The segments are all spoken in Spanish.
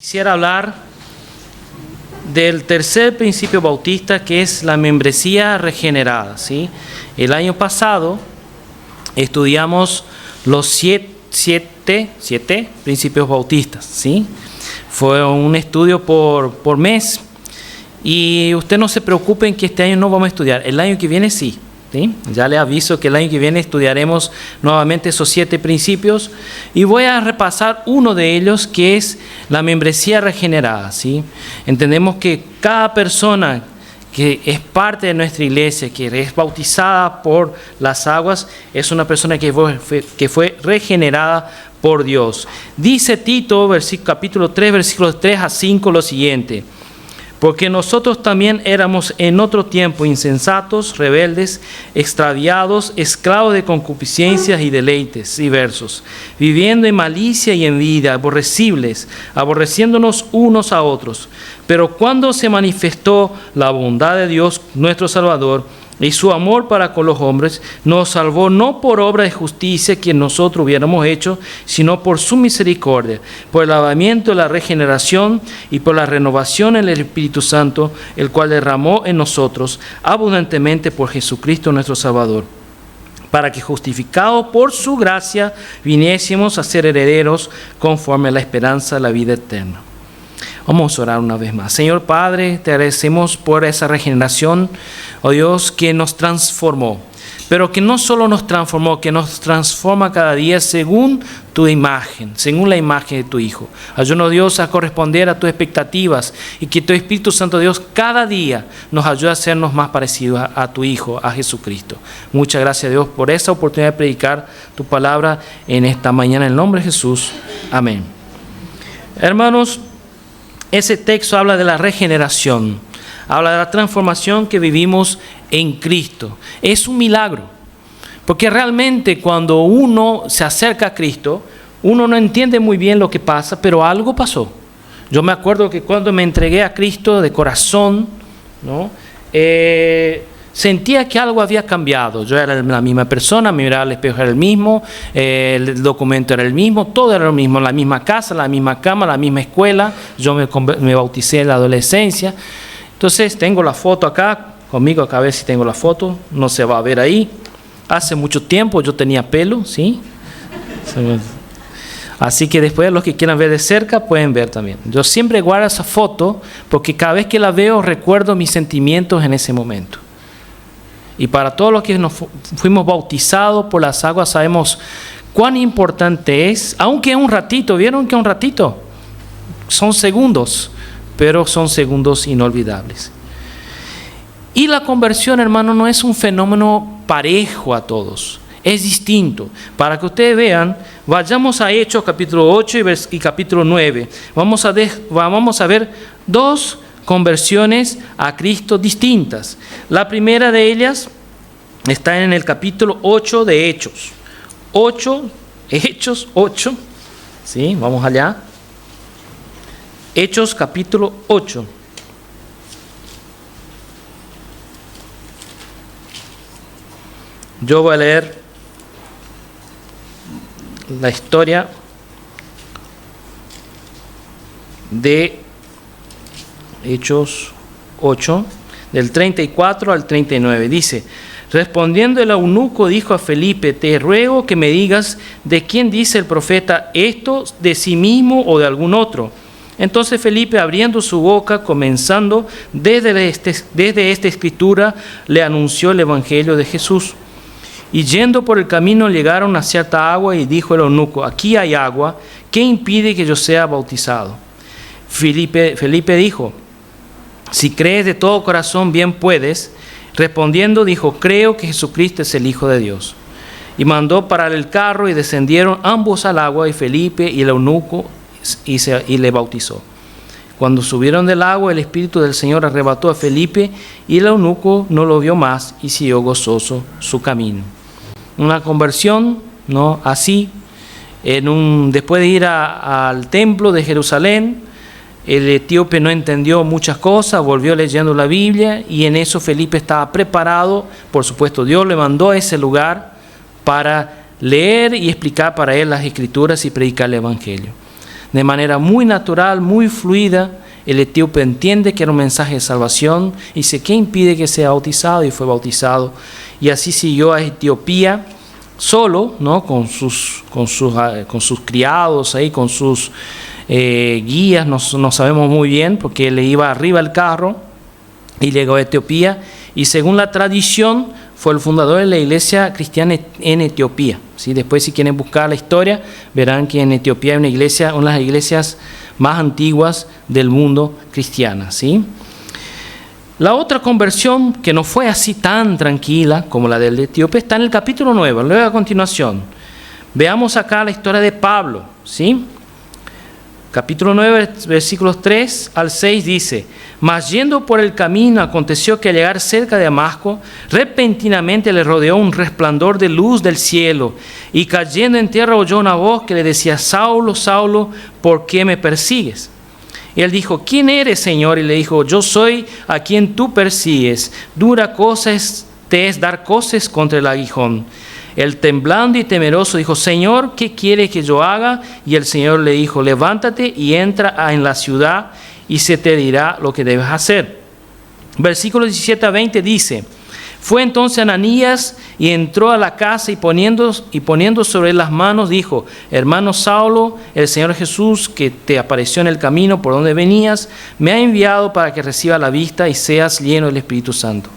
Quisiera hablar del tercer principio bautista, que es la membresía regenerada, ¿sí? El año pasado estudiamos los siete principios bautistas, ¿sí? Fue un estudio por mes. Y usted no se preocupen que este año no vamos a estudiar, el año que viene sí. ¿Sí? Ya le aviso que el año que viene estudiaremos nuevamente esos 7 principios y voy a repasar uno de ellos, que es la membresía regenerada, ¿sí? Entendemos que cada persona que es parte de nuestra iglesia, que es bautizada por las aguas, es una persona que fue regenerada por Dios. Dice Tito, capítulo 3, versículos 3 a 5, lo siguiente: porque nosotros también éramos en otro tiempo insensatos, rebeldes, extraviados, esclavos de concupiscencias y deleites diversos, viviendo en malicia y envidia, aborrecibles, aborreciéndonos unos a otros. Pero cuando se manifestó la bondad de Dios, nuestro Salvador, y su amor para con los hombres, nos salvó no por obra de justicia que nosotros hubiéramos hecho, sino por su misericordia, por el lavamiento de la regeneración y por la renovación en el Espíritu Santo, el cual derramó en nosotros abundantemente por Jesucristo nuestro Salvador, para que justificados por su gracia viniésemos a ser herederos conforme a la esperanza de la vida eterna. Vamos a orar una vez más. Señor Padre, te agradecemos por esa regeneración, oh Dios, que nos transformó. Pero que no solo nos transformó, que nos transforma cada día según tu imagen, según la imagen de tu Hijo. Ayúdanos, Dios, a corresponder a tus expectativas y que tu Espíritu Santo, Dios, cada día nos ayude a hacernos más parecidos a tu Hijo, a Jesucristo. Muchas gracias, Dios, por esa oportunidad de predicar tu palabra en esta mañana. En el nombre de Jesús. Amén. Hermanos, ese texto habla de la regeneración, habla de la transformación que vivimos en Cristo. Es un milagro, porque realmente cuando uno se acerca a Cristo, uno no entiende muy bien lo que pasa, pero algo pasó. Yo me acuerdo que cuando me entregué a Cristo de corazón, ¿no? Sentía que algo había cambiado. Yo era la misma persona, me miraba al espejo, era el mismo, el documento era el mismo, todo era lo mismo, la misma casa, la misma cama, la misma escuela. Yo me bauticé en la adolescencia. Entonces tengo la foto acá, conmigo acá, a ver si tengo la foto, no se va a ver ahí. Hace mucho tiempo yo tenía pelo, ¿sí? Así que después los que quieran ver de cerca pueden ver también. Yo siempre guardo esa foto porque cada vez que la veo recuerdo mis sentimientos en ese momento. Y para todos los que nos fuimos bautizados por las aguas sabemos cuán importante es, aunque es un ratito, ¿vieron que es un ratito? Son segundos, pero son segundos inolvidables. Y la conversión, hermano, no es un fenómeno parejo a todos, es distinto. Para que ustedes vean, vayamos a Hechos capítulo 8 y capítulo 9. Vamos a ver 2 conversiones a Cristo distintas. La primera de ellas está en el capítulo 8 de Hechos. Hechos 8. ¿Sí? Vamos allá. Hechos capítulo 8. Yo voy a leer la historia de Hechos 8, del 34 al 39. Dice: respondiendo el eunuco dijo a Felipe: te ruego que me digas de quién dice el profeta esto, de sí mismo o de algún otro. Entonces Felipe, abriendo su boca, comenzando desde esta escritura, le anunció el evangelio de Jesús. Y yendo por el camino llegaron a cierta agua y dijo el eunuco: aquí hay agua, ¿qué impide que yo sea bautizado? Felipe dijo: si crees de todo corazón, bien puedes. Respondiendo dijo: creo que Jesucristo es el Hijo de Dios. Y mandó parar el carro y descendieron ambos al agua, y Felipe y el eunuco, y le bautizó. Cuando subieron del agua, el Espíritu del Señor arrebató a Felipe, y el eunuco no lo vio más y siguió gozoso su camino. Una conversión, ¿no? Así, después de ir al templo de Jerusalén, el etíope no entendió muchas cosas, volvió leyendo la Biblia y en eso Felipe estaba preparado. Por supuesto, Dios le mandó a ese lugar para leer y explicar para él las Escrituras y predicar el Evangelio. de manera muy natural, muy fluida. El etíope entiende que era un mensaje de salvación y dice, ¿qué impide que sea bautizado? Y fue bautizado. Y así siguió a Etiopía solo, ¿no? con sus criados, ahí, con sus guías, no sabemos muy bien, porque le iba arriba el carro y llegó a Etiopía. Y según la tradición, fue el fundador de la iglesia cristiana en Etiopía, ¿sí? Después, si quieren buscar la historia, verán que en Etiopía hay una de las iglesias más antiguas del mundo cristiana, ¿sí? La otra conversión, que no fue así tan tranquila como la del etíope, está en el capítulo 9, luego a continuación. Veamos acá la historia de Pablo, ¿sí? Capítulo 9, versículos 3 al 6 dice: Mas yendo por el camino, aconteció que al llegar cerca de Damasco, repentinamente le rodeó un resplandor de luz del cielo, y cayendo en tierra oyó una voz que le decía: Saulo, Saulo, ¿por qué me persigues? Y él dijo: ¿Quién eres, Señor? Y le dijo: Yo soy a quien tú persigues. Dura cosa te es dar coces contra el aguijón. Él, temblando y temeroso, dijo: Señor, ¿qué quiere que yo haga? Y el Señor le dijo: Levántate y entra en la ciudad, y se te dirá lo que debes hacer. Versículos 17 a 20 dice: Fue entonces Ananías y entró a la casa, y poniendo sobre él las manos, dijo: Hermano Saulo, el Señor Jesús, que te apareció en el camino por donde venías, me ha enviado para que reciba la vista y seas lleno del Espíritu Santo.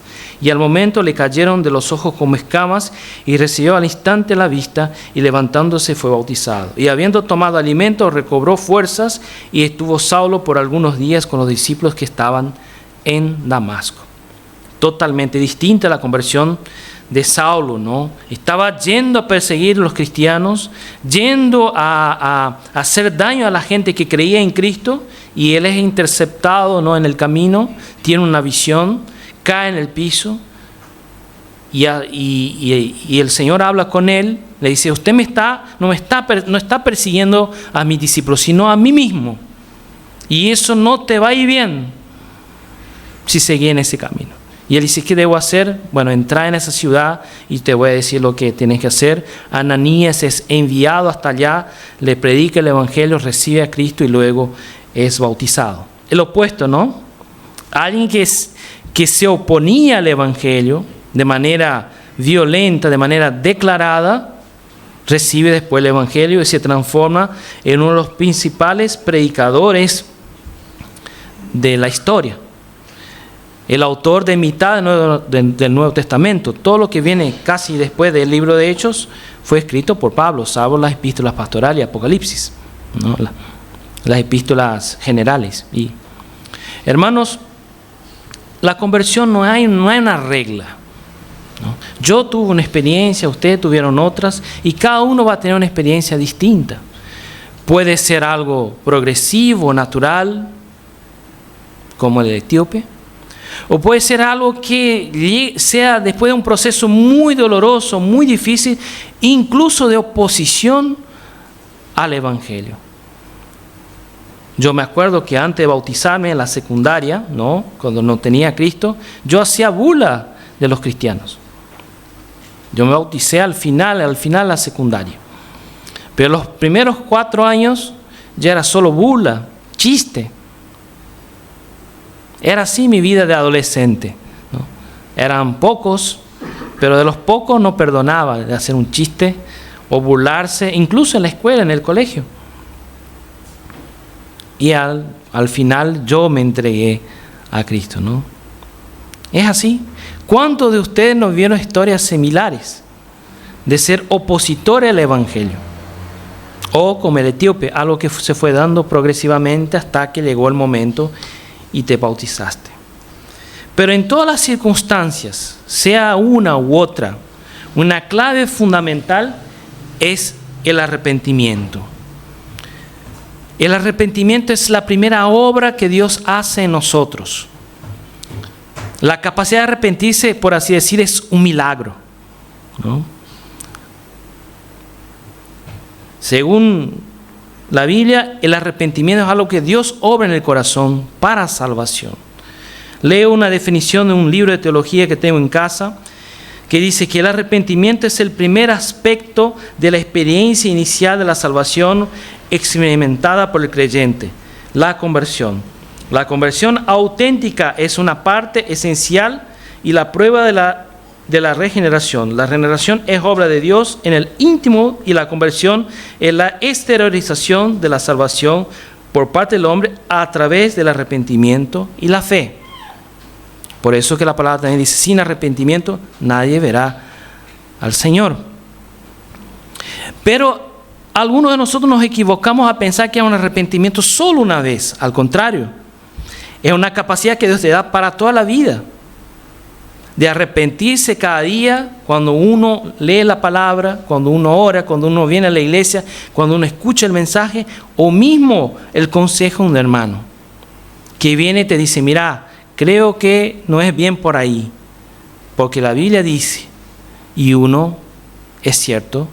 Y al momento le cayeron de los ojos como escamas, y recibió al instante la vista, y levantándose fue bautizado. Y habiendo tomado alimento, recobró fuerzas, y estuvo Saulo por algunos días con los discípulos que estaban en Damasco. Totalmente distinta la conversión de Saulo, ¿no? Estaba yendo a perseguir a los cristianos, yendo a hacer daño a la gente que creía en Cristo, y él es interceptado, ¿no? En el camino, tiene una visión, cae en el piso, y el Señor habla con él, le dice: usted no está persiguiendo a mis discípulos, sino a mí mismo, y eso no te va a ir bien si seguís en ese camino. Y él dice: ¿qué debo hacer? Bueno, entra en esa ciudad y te voy a decir lo que tienes que hacer. Ananías es enviado hasta allá, le predica el evangelio, recibe a Cristo y luego es bautizado. El opuesto, ¿no? Alguien que se oponía al evangelio de manera violenta, de manera declarada, recibe después el evangelio y se transforma en uno de los principales predicadores de la historia. El autor de mitad del Nuevo Testamento, todo lo que viene casi después del libro de Hechos, fue escrito por Pablo, salvo las epístolas pastorales y Apocalipsis, ¿no? Las epístolas generales. Y, hermanos, la conversión no hay una regla, ¿no? Yo tuve una experiencia, ustedes tuvieron otras, y cada uno va a tener una experiencia distinta. Puede ser algo progresivo, natural, como el etíope, o puede ser algo que sea después de un proceso muy doloroso, muy difícil, incluso de oposición al evangelio. Yo me acuerdo que antes de bautizarme en la secundaria, ¿no? Cuando no tenía a Cristo, yo hacía burla de los cristianos. Yo me bauticé al final de la secundaria. Pero los primeros 4 años ya era solo burla, chiste. Era así mi vida de adolescente, ¿no? Eran pocos, pero de los pocos no perdonaba de hacer un chiste o burlarse, incluso en la escuela, en el colegio. Y al final yo me entregué a Cristo, ¿no? Es así. ¿Cuántos de ustedes nos vieron historias similares de ser opositores al evangelio? O como el etíope, algo que se fue dando progresivamente hasta que llegó el momento y te bautizaste. Pero en todas las circunstancias, sea una u otra, una clave fundamental es el arrepentimiento. El arrepentimiento es la primera obra que Dios hace en nosotros. La capacidad de arrepentirse, por así decir, es un milagro, ¿no? Según la Biblia, el arrepentimiento es algo que Dios obra en el corazón para salvación. Leo una definición de un libro de teología que tengo en casa, que dice que el arrepentimiento es el primer aspecto de la experiencia inicial de la salvación experimentada por el creyente, la conversión. La conversión auténtica es una parte esencial y la prueba de la regeneración. La regeneración es obra de Dios en el íntimo y la conversión es la exteriorización de la salvación por parte del hombre a través del arrepentimiento y la fe. Por eso que la palabra también dice, sin arrepentimiento nadie verá al Señor. Pero algunos de nosotros nos equivocamos a pensar que es un arrepentimiento solo una vez. Al contrario, es una capacidad que Dios te da para toda la vida. De arrepentirse cada día cuando uno lee la palabra, cuando uno ora, cuando uno viene a la iglesia, cuando uno escucha el mensaje o mismo el consejo de un hermano que viene y te dice, mira, creo que no es bien por ahí, porque la Biblia dice, y uno es cierto,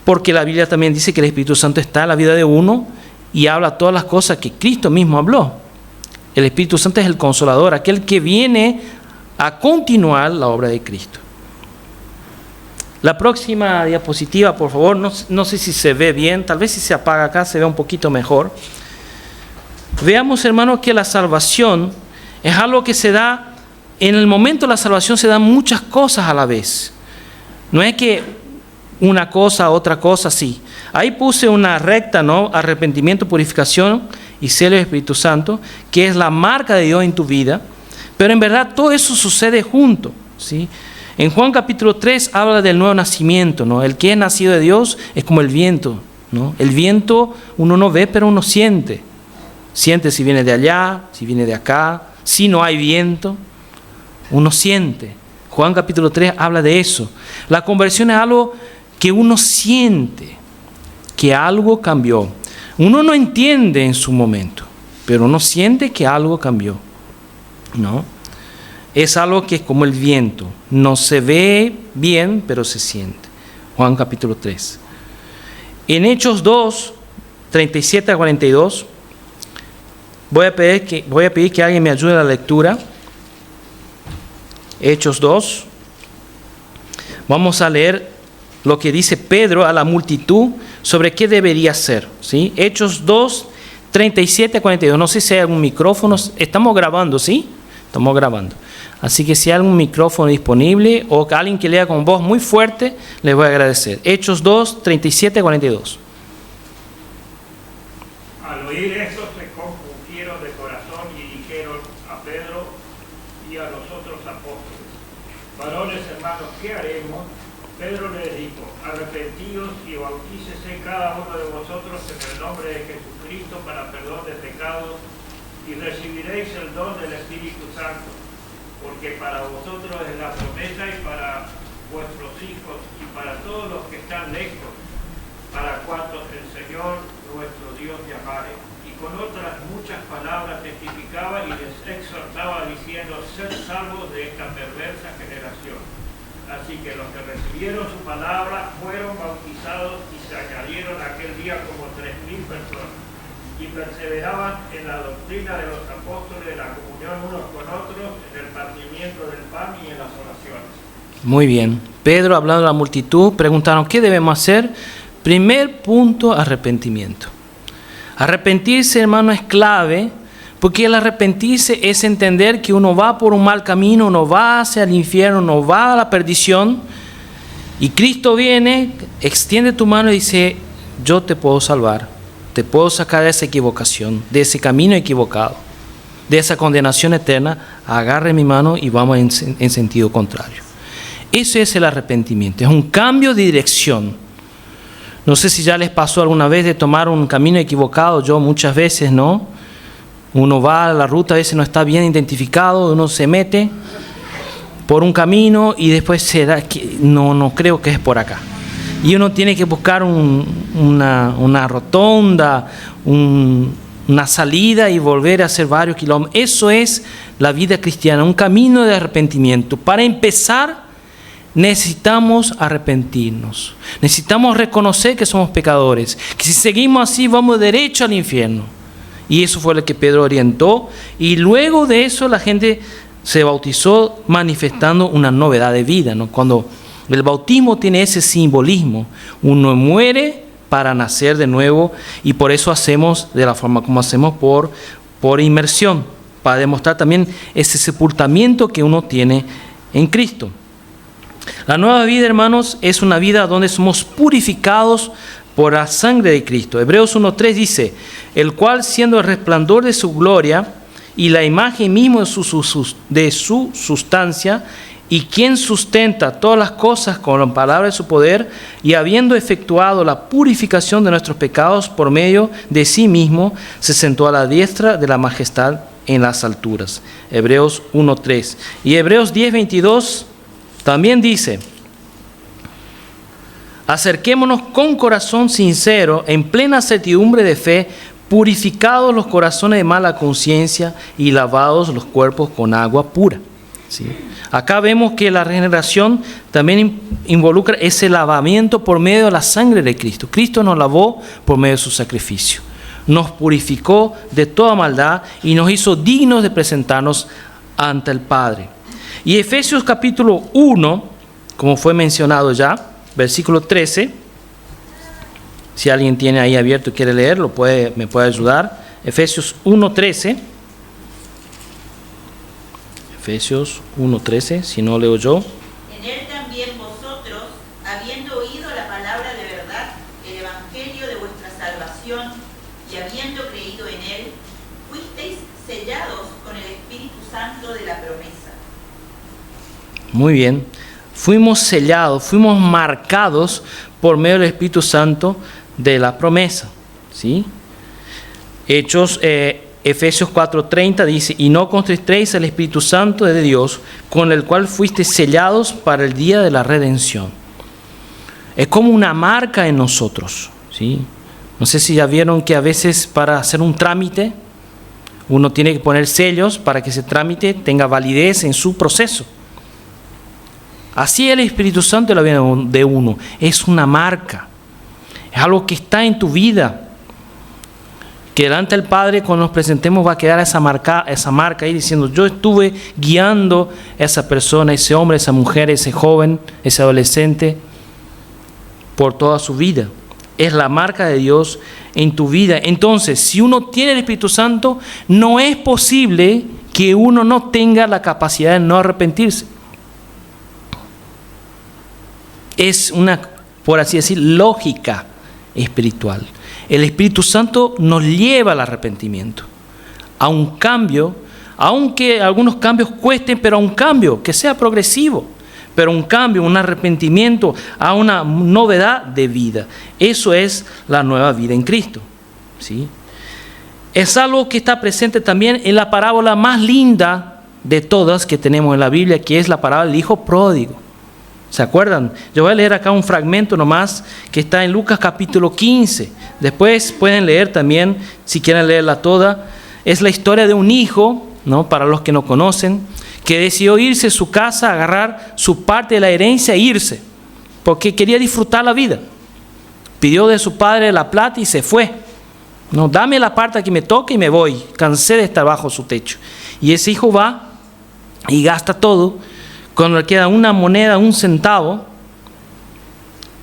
porque la Biblia también dice que el Espíritu Santo está en la vida de uno y habla todas las cosas que Cristo mismo habló. El Espíritu Santo es el consolador, aquel que viene a continuar la obra de Cristo. La próxima diapositiva, por favor, no sé si se ve bien, tal vez si se apaga acá se ve un poquito mejor. Veamos, hermanos, que la salvación es algo que se da, en el momento de la salvación se dan muchas cosas a la vez. No es que una cosa, otra cosa, sí. Ahí puse una recta, ¿no? Arrepentimiento, purificación y sello del Espíritu Santo, que es la marca de Dios en tu vida. Pero en verdad todo eso sucede junto, ¿sí? En Juan capítulo 3 habla del nuevo nacimiento, ¿no? El que es nacido de Dios es como el viento, ¿no? El viento uno no ve, pero uno siente. Siente si viene de allá, si viene de acá. Si no hay viento, uno siente. Juan capítulo 3 habla de eso. La conversión es algo que uno siente, que algo cambió. Uno no entiende en su momento, pero uno siente que algo cambió, ¿no? Es algo que es como el viento. No se ve bien, pero se siente. Juan capítulo 3. En Hechos 2, 37 a 42, voy a pedir que alguien me ayude a la lectura. Hechos 2. Vamos a leer lo que dice Pedro a la multitud sobre qué debería ser, ¿sí? Hechos 2, 37 a 42. No sé si hay algún micrófono. Estamos grabando, ¿sí? Estamos grabando. Así que si hay algún micrófono disponible o alguien que lea con voz muy fuerte, les voy a agradecer. Hechos 2, 37 a 42. Al oír esto se compungieron de corazón y dijeron a Pedro y a los otros apóstoles: varones hermanos, ¿qué haremos? Pedro les dijo: arrepentíos y bautícese cada uno de vosotros en el nombre de Jesucristo para perdón de pecados y recibiréis el don del Espíritu Santo, porque para vosotros es la promesa y para vuestros hijos y para todos los que están lejos, para cuantos el Señor nuestro Dios llamare. Y con otras muchas palabras testificaba y les exhortaba diciendo: sed salvos de esta perversa generación. Así que los que recibieron su palabra fueron bautizados y se añadieron aquel día como 3,000 personas. Y perseveraban en la doctrina de los apóstoles, de la comunión unos con otros, en el partimiento del pan y en las oraciones. Muy bien. Pedro, hablando a la multitud, preguntaron: ¿qué debemos hacer? Primer punto, arrepentimiento. Arrepentirse, hermano, es clave, porque el arrepentirse es entender que uno va por un mal camino, uno va hacia el infierno, uno va a la perdición, y Cristo viene, extiende tu mano y dice: yo te puedo salvar, te puedo sacar de esa equivocación, de ese camino equivocado, de esa condenación eterna. Agarre mi mano y vamos en sentido contrario. Eso es el arrepentimiento, es un cambio de dirección. No sé si ya les pasó alguna vez de tomar un camino equivocado. Yo muchas veces, ¿no? Uno va a la ruta, a veces no está bien identificado, uno se mete por un camino y después se da que no creo que es por acá. Y uno tiene que buscar una rotonda, una salida y volver a hacer varios kilómetros. Eso es la vida cristiana, un camino de arrepentimiento. Para empezar, necesitamos arrepentirnos. Necesitamos reconocer que somos pecadores, que si seguimos así vamos derecho al infierno. Y eso fue lo que Pedro orientó. Y luego de eso la gente se bautizó manifestando una novedad de vida, ¿no? Cuando el bautismo tiene ese simbolismo, uno muere para nacer de nuevo, y por eso hacemos de la forma como hacemos, por inmersión, para demostrar también ese sepultamiento que uno tiene en Cristo. La nueva vida, hermanos, es una vida donde somos purificados por la sangre de Cristo. Hebreos 1:3 dice, el cual siendo el resplandor de su gloria y la imagen misma de su sustancia, y quien sustenta todas las cosas con la palabra de su poder, y habiendo efectuado la purificación de nuestros pecados por medio de sí mismo, se sentó a la diestra de la majestad en las alturas. Hebreos 1:3. Y Hebreos 10:22 también dice, acerquémonos con corazón sincero, en plena certidumbre de fe, purificados los corazones de mala conciencia y lavados los cuerpos con agua pura. ¿Sí? Acá vemos que la regeneración también involucra ese lavamiento por medio de la sangre de Cristo. Cristo nos lavó por medio de su sacrificio. Nos purificó de toda maldad y nos hizo dignos de presentarnos ante el Padre. Y Efesios capítulo 1, como fue mencionado ya, versículo 13, si alguien tiene ahí abierto y quiere leer, me puede ayudar. Efesios 1:13. Efesios 1:13, si no leo yo. En él también vosotros, habiendo oído la palabra de verdad, el evangelio de vuestra salvación, y habiendo creído en él, fuisteis sellados con el Espíritu Santo de la promesa. Muy bien. Fuimos sellados, fuimos marcados por medio del Espíritu Santo de la promesa. ¿Sí? Efesios 4:30 dice, y no contristéis al Espíritu Santo de Dios, con el cual fuisteis sellados para el día de la redención. Es como una marca en nosotros. ¿Sí? No sé si ya vieron que a veces para hacer un trámite, uno tiene que poner sellos para que ese trámite tenga validez en su proceso. Así el Espíritu Santo de la vida de uno. Es una marca. Es algo que está en tu vida. Que delante del Padre, cuando nos presentemos, va a quedar esa marca ahí diciendo, yo estuve guiando a esa persona, ese hombre, esa mujer, ese joven, ese adolescente, por toda su vida. Es la marca de Dios en tu vida. Entonces, si uno tiene el Espíritu Santo, no es posible que uno no tenga la capacidad de no arrepentirse. Es una, por así decir, lógica espiritual. El Espíritu Santo nos lleva al arrepentimiento, a un cambio, aunque algunos cambios cuesten, pero a un cambio que sea progresivo, pero un cambio, un arrepentimiento, a una novedad de vida. Eso es la nueva vida en Cristo. ¿Sí? Es algo que está presente también en la parábola más linda de todas que tenemos en la Biblia, que es la parábola del hijo pródigo. ¿Se acuerdan? Yo voy a leer acá un fragmento nomás que está en Lucas capítulo 15. Después pueden leer también, si quieren leerla toda. Es la historia de un hijo, ¿no? Para los que no conocen, que decidió irse a su casa, agarrar su parte de la herencia e irse, porque quería disfrutar la vida. Pidió de su padre la plata y se fue. No, dame la parte que me toque y me voy. Cansé de estar bajo su techo. Y ese hijo va y gasta todo. Cuando le queda una moneda, un centavo,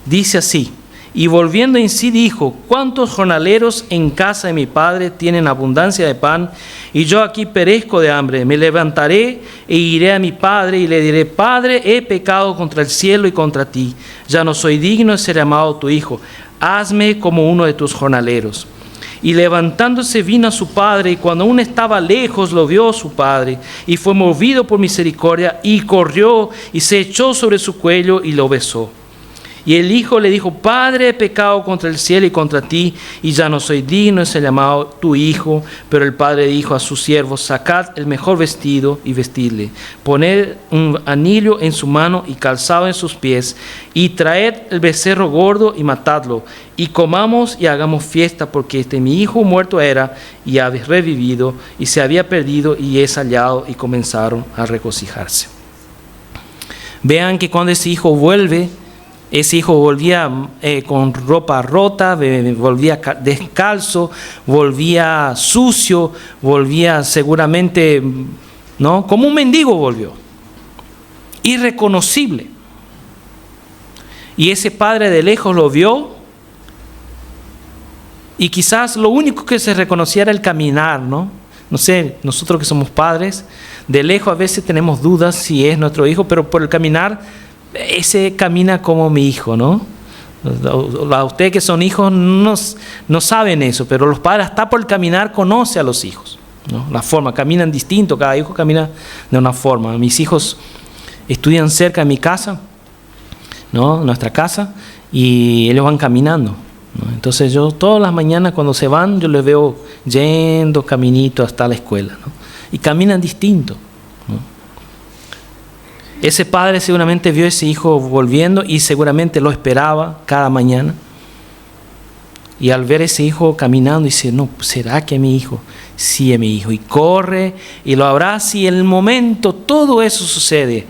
dice así, y volviendo en sí dijo, ¿cuántos jornaleros en casa de mi padre tienen abundancia de pan? Y yo aquí perezco de hambre. Me levantaré e iré a mi padre y le diré, Padre, he pecado contra el cielo y contra ti. Ya no soy digno de ser llamado tu hijo. Hazme como uno de tus jornaleros. Y levantándose vino a su padre, y cuando aún estaba lejos lo vio su padre, y fue movido por misericordia, y corrió, y se echó sobre su cuello, y lo besó. Y el hijo le dijo, Padre, he pecado contra el cielo y contra ti, y ya no soy digno de ser llamado tu hijo. Pero el padre dijo a sus siervos, sacad el mejor vestido y vestidle, poned un anillo en su mano y calzado en sus pies, y traed el becerro gordo y matadlo, y comamos y hagamos fiesta, porque mi hijo muerto era y ha revivido, y se había perdido y es hallado. Y comenzaron a regocijarse. Vean que cuando ese hijo vuelve, ese hijo volvía con ropa rota, volvía descalzo, volvía sucio, volvía seguramente, ¿no? Como un mendigo volvió. Irreconocible. Y ese padre de lejos lo vio Y quizás lo único que se reconocía era el caminar, ¿no? No sé, nosotros que somos padres, de lejos a veces tenemos dudas si es nuestro hijo, pero por el caminar, ese camina como mi hijo, ¿no? A ustedes que son hijos no saben eso, pero los padres hasta por el caminar conocen a los hijos, ¿no? La forma, caminan distinto, cada hijo camina de una forma. Mis hijos estudian cerca de mi casa, ¿no? Nuestra casa, y ellos van caminando, ¿no? Entonces yo todas las mañanas cuando se van, yo les veo yendo caminito hasta la escuela, ¿no? Y caminan distinto, ¿no? Ese padre seguramente vio a ese hijo volviendo y seguramente lo esperaba cada mañana. Y al ver a ese hijo caminando, dice, no, ¿será que es mi hijo? Sí, es mi hijo. Y corre y lo abraza y en el momento todo eso sucede.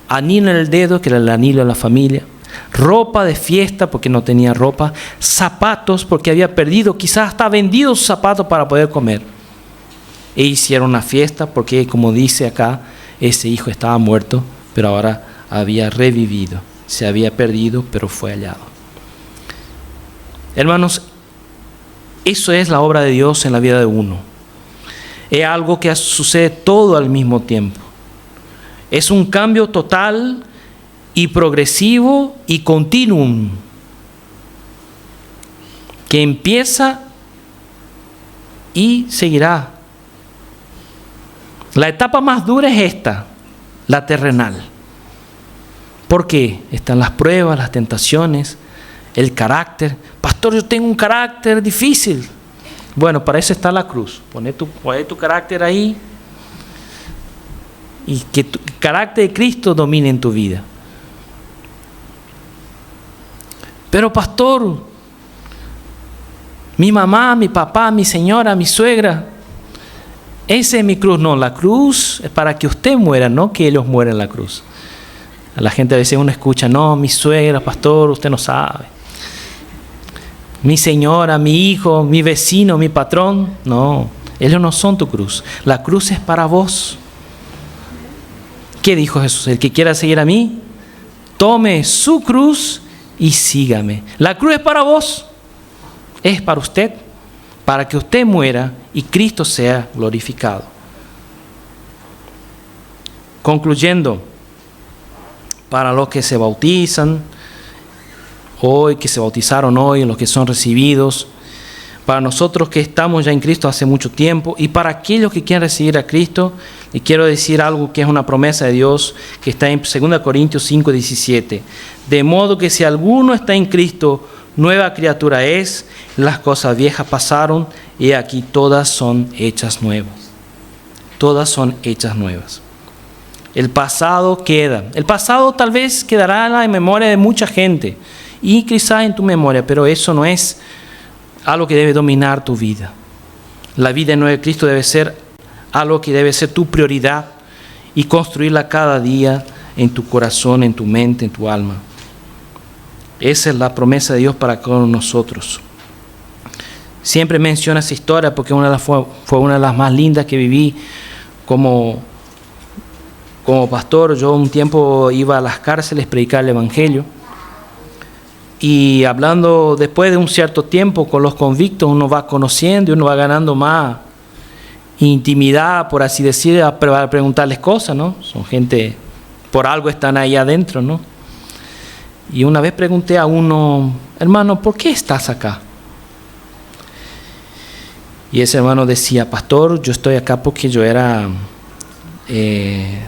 Anillo en el dedo, que era el anillo de la familia. Ropa de fiesta porque no tenía ropa. Zapatos porque había perdido, quizás hasta vendido sus zapatos para poder comer. E hicieron una fiesta porque, como dice acá, ese hijo estaba muerto, pero ahora había revivido. Se había perdido, pero fue hallado. Hermanos, eso es la obra de Dios en la vida de uno. Es algo que sucede todo al mismo tiempo. Es un cambio total y progresivo y continuo que empieza y seguirá. La etapa más dura es esta, la terrenal. ¿Por qué? Están las pruebas, las tentaciones, el carácter. Pastor, yo tengo un carácter difícil. Bueno, para eso está la cruz. Poné tu carácter ahí y que el carácter de Cristo domine en tu vida. Pero pastor, mi mamá, mi papá, mi señora, mi suegra, esa es mi cruz. No, la cruz es para que usted muera, no que ellos mueran en la cruz. A la gente a veces uno escucha, no, mi suegra, pastor, usted no sabe. Mi señora, mi hijo, mi vecino, mi patrón. No, ellos no son tu cruz. La cruz es para vos. ¿Qué dijo Jesús? El que quiera seguir a mí, tome su cruz y sígame. La cruz es para vos. Es para usted. Para que usted muera y Cristo sea glorificado. Concluyendo, para los que se bautizan hoy, que se bautizaron hoy, los que son recibidos, para nosotros que estamos ya en Cristo hace mucho tiempo y para aquellos que quieren recibir a Cristo, y quiero decir algo que es una promesa de Dios que está en 2 Corintios 5:17. De modo que si alguno está en Cristo, nueva criatura es, las cosas viejas pasaron y aquí todas son hechas nuevas. Todas son hechas nuevas. El pasado queda. El pasado tal vez quedará en la memoria de mucha gente y quizás en tu memoria, pero eso no es algo que debe dominar tu vida. La vida en nuevo Cristo debe ser algo que debe ser tu prioridad y construirla cada día en tu corazón, en tu mente, en tu alma. Esa es la promesa de Dios para con nosotros. Siempre menciono esa historia porque fue una de las más lindas que viví como pastor. Yo un tiempo iba a las cárceles a predicar el Evangelio. Y hablando después de un cierto tiempo con los convictos, uno va conociendo y uno va ganando más intimidad, por así decir, para preguntarles cosas, ¿no? Son gente, por algo están ahí adentro, ¿no? Y una vez pregunté a uno, hermano, ¿por qué estás acá? Y ese hermano decía, pastor, yo estoy acá porque yo era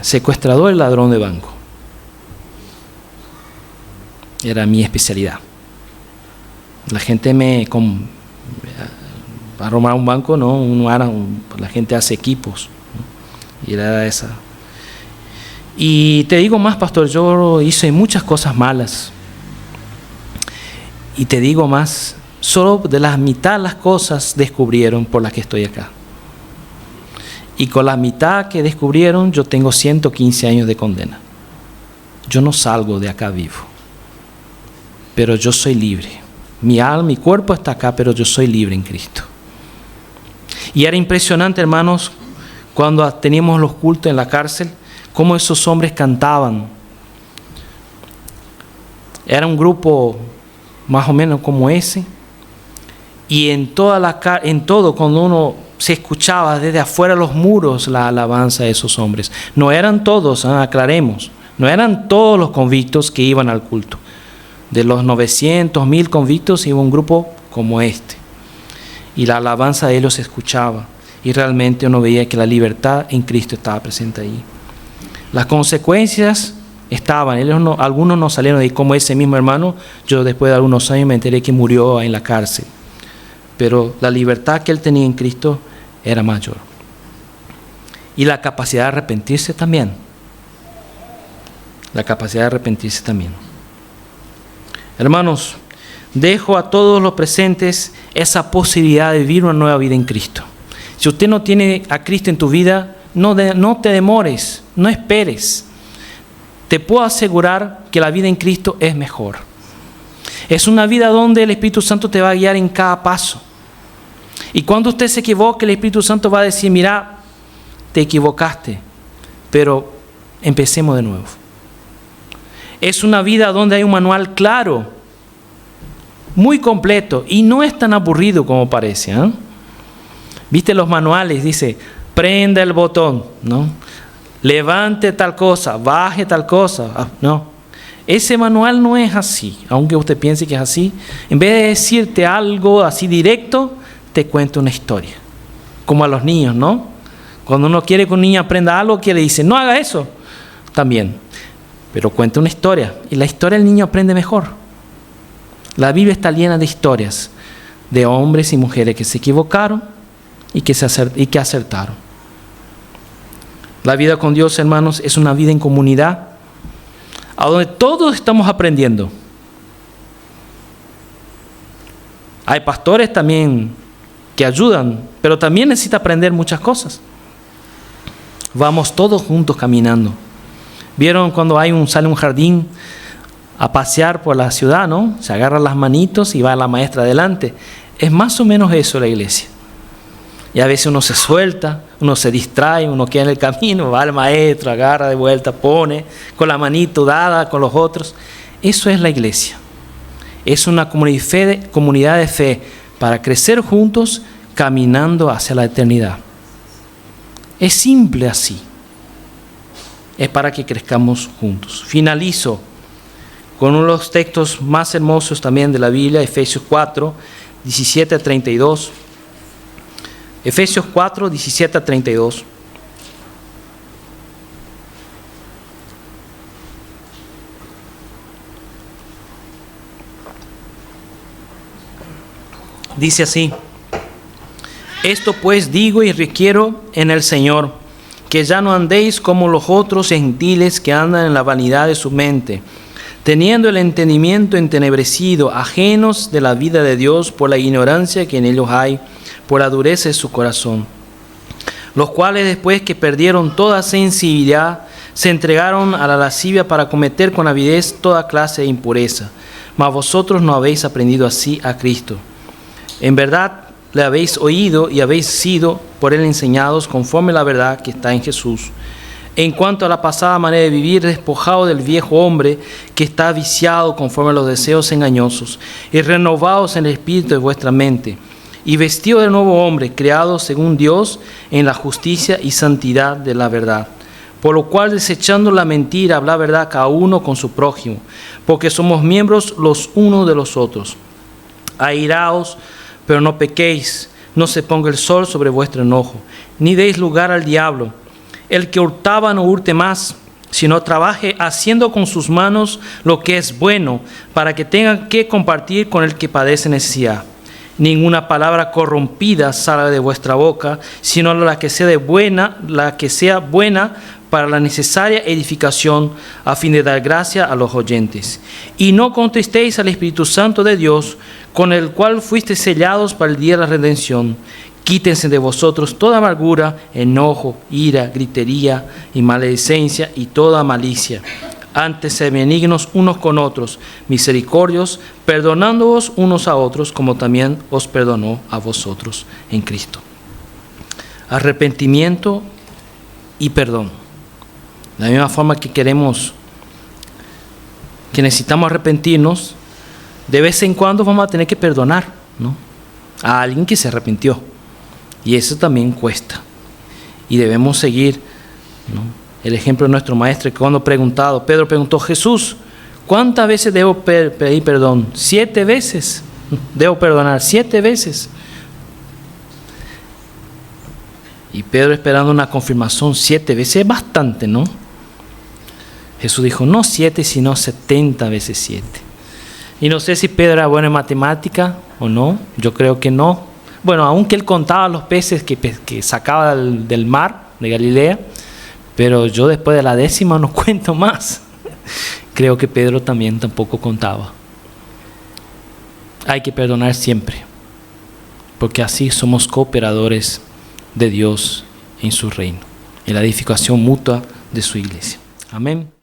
secuestrador y ladrón de banco. Era mi especialidad. La gente para robar un banco, no, la gente hace equipos, ¿no? Y era esa. Y te digo más, pastor, yo hice muchas cosas malas. Y te digo más, solo de la mitad de las cosas descubrieron por las que estoy acá. Y con la mitad que descubrieron, yo tengo 115 años de condena. Yo no salgo de acá vivo. Pero yo soy libre. Mi alma, mi cuerpo está acá, pero yo soy libre en Cristo. Y era impresionante, hermanos, cuando teníamos los cultos en la cárcel, cómo esos hombres cantaban. Era un grupo más o menos como ese. y en todo, cuando uno se escuchaba desde afuera de los muros la alabanza de esos hombres. No eran todos, aclaremos, no eran todos los convictos que iban al culto. De los 900, 1000 convictos iba un grupo como este. Y la alabanza de ellos se escuchaba. Y realmente uno veía que la libertad en Cristo estaba presente ahí. Las consecuencias estaban. Algunos no salieron de ahí, como ese mismo hermano. Yo después de algunos años me enteré que murió en la cárcel. Pero la libertad que él tenía en Cristo era mayor. Y la capacidad de arrepentirse también. La capacidad de arrepentirse también. Hermanos, dejo a todos los presentes esa posibilidad de vivir una nueva vida en Cristo. Si usted no tiene a Cristo en tu vida, no te demores, no esperes. Te puedo asegurar que la vida en Cristo es mejor. Es una vida donde el Espíritu Santo te va a guiar en cada paso. Y cuando usted se equivoque, el Espíritu Santo va a decir, mira, te equivocaste, pero empecemos de nuevo. Es una vida donde hay un manual claro, muy completo, y no es tan aburrido como parece, ¿eh? ¿Viste los manuales? Dice, prenda el botón, ¿no? Levante tal cosa, baje tal cosa. No, ese manual no es así, aunque usted piense que es así. En vez de decirte algo así directo, te cuenta una historia. Como a los niños, ¿no? Cuando uno quiere que un niño aprenda algo, que le dice, no haga eso. También. Pero cuenta una historia. Y la historia el niño aprende mejor. La Biblia está llena de historias de hombres y mujeres que se equivocaron y que acertaron. La vida con Dios, hermanos, es una vida en comunidad, a donde todos estamos aprendiendo. Hay pastores también que ayudan, pero también necesita aprender muchas cosas. Vamos todos juntos caminando. ¿Vieron cuando sale un jardín a pasear por la ciudad, no? Se agarran las manitos y va la maestra adelante. Es más o menos eso la iglesia. Y a veces uno se suelta, uno se distrae, uno queda en el camino, va el maestro, agarra de vuelta, pone con la manito dada con los otros. Eso es la iglesia. Es una comunidad de fe para crecer juntos, caminando hacia la eternidad. Es simple así. Es para que crezcamos juntos. Finalizo con uno de los textos más hermosos también de la Biblia, Efesios 4, 17 a 32. Efesios 4, 17 a 32. Dice así: esto pues digo y requiero en el Señor, que ya no andéis como los otros gentiles que andan en la vanidad de su mente, teniendo el entendimiento entenebrecido, ajenos de la vida de Dios por la ignorancia que en ellos hay, por la dureza de su corazón, los cuales después que perdieron toda sensibilidad, se entregaron a la lascivia para cometer con avidez toda clase de impureza. Mas vosotros no habéis aprendido así a Cristo. En verdad le habéis oído y habéis sido por él enseñados conforme a la verdad que está en Jesús. En cuanto a la pasada manera de vivir, despojado del viejo hombre que está viciado conforme a los deseos engañosos, y renovados en el espíritu de vuestra mente, y vestido del nuevo hombre, creado según Dios en la justicia y santidad de la verdad. Por lo cual, desechando la mentira, habla verdad cada uno con su prójimo, porque somos miembros los unos de los otros. Airaos, pero no pequéis, no se ponga el sol sobre vuestro enojo, ni deis lugar al diablo. El que hurtaba no hurte más, sino trabaje haciendo con sus manos lo que es bueno, para que tengan que compartir con el que padece necesidad. Ninguna palabra corrompida salga de vuestra boca, sino la que sea buena para la necesaria edificación, a fin de dar gracia a los oyentes. Y no contristéis al Espíritu Santo de Dios, con el cual fuisteis sellados para el día de la redención. Quítense de vosotros toda amargura, enojo, ira, gritería y maledicencia y toda malicia. Antes sed benignos unos con otros, misericordiosos, perdonándoos unos a otros, como también os perdonó a vosotros en Cristo. Arrepentimiento y perdón. De la misma forma que necesitamos arrepentirnos, de vez en cuando vamos a tener que perdonar, ¿no? a alguien que se arrepintió. Y eso también cuesta. Y debemos seguir, ¿no?, el ejemplo de nuestro maestro, que cuando preguntado, Pedro preguntó: Jesús, ¿cuántas veces debo pedir perdón? 7 veces. Debo perdonar 7 veces. Y Pedro, esperando una confirmación, 7 veces es bastante, ¿no? Jesús dijo: no 7, sino 70 veces 7. Y no sé si Pedro era bueno en matemática o no. Yo creo que no. Bueno, aunque él contaba los peces que sacaba del mar de Galilea, pero yo después de la 10ª no cuento más. Creo que Pedro también tampoco contaba. Hay que perdonar siempre, porque así somos cooperadores de Dios en su reino, en la edificación mutua de su iglesia. Amén.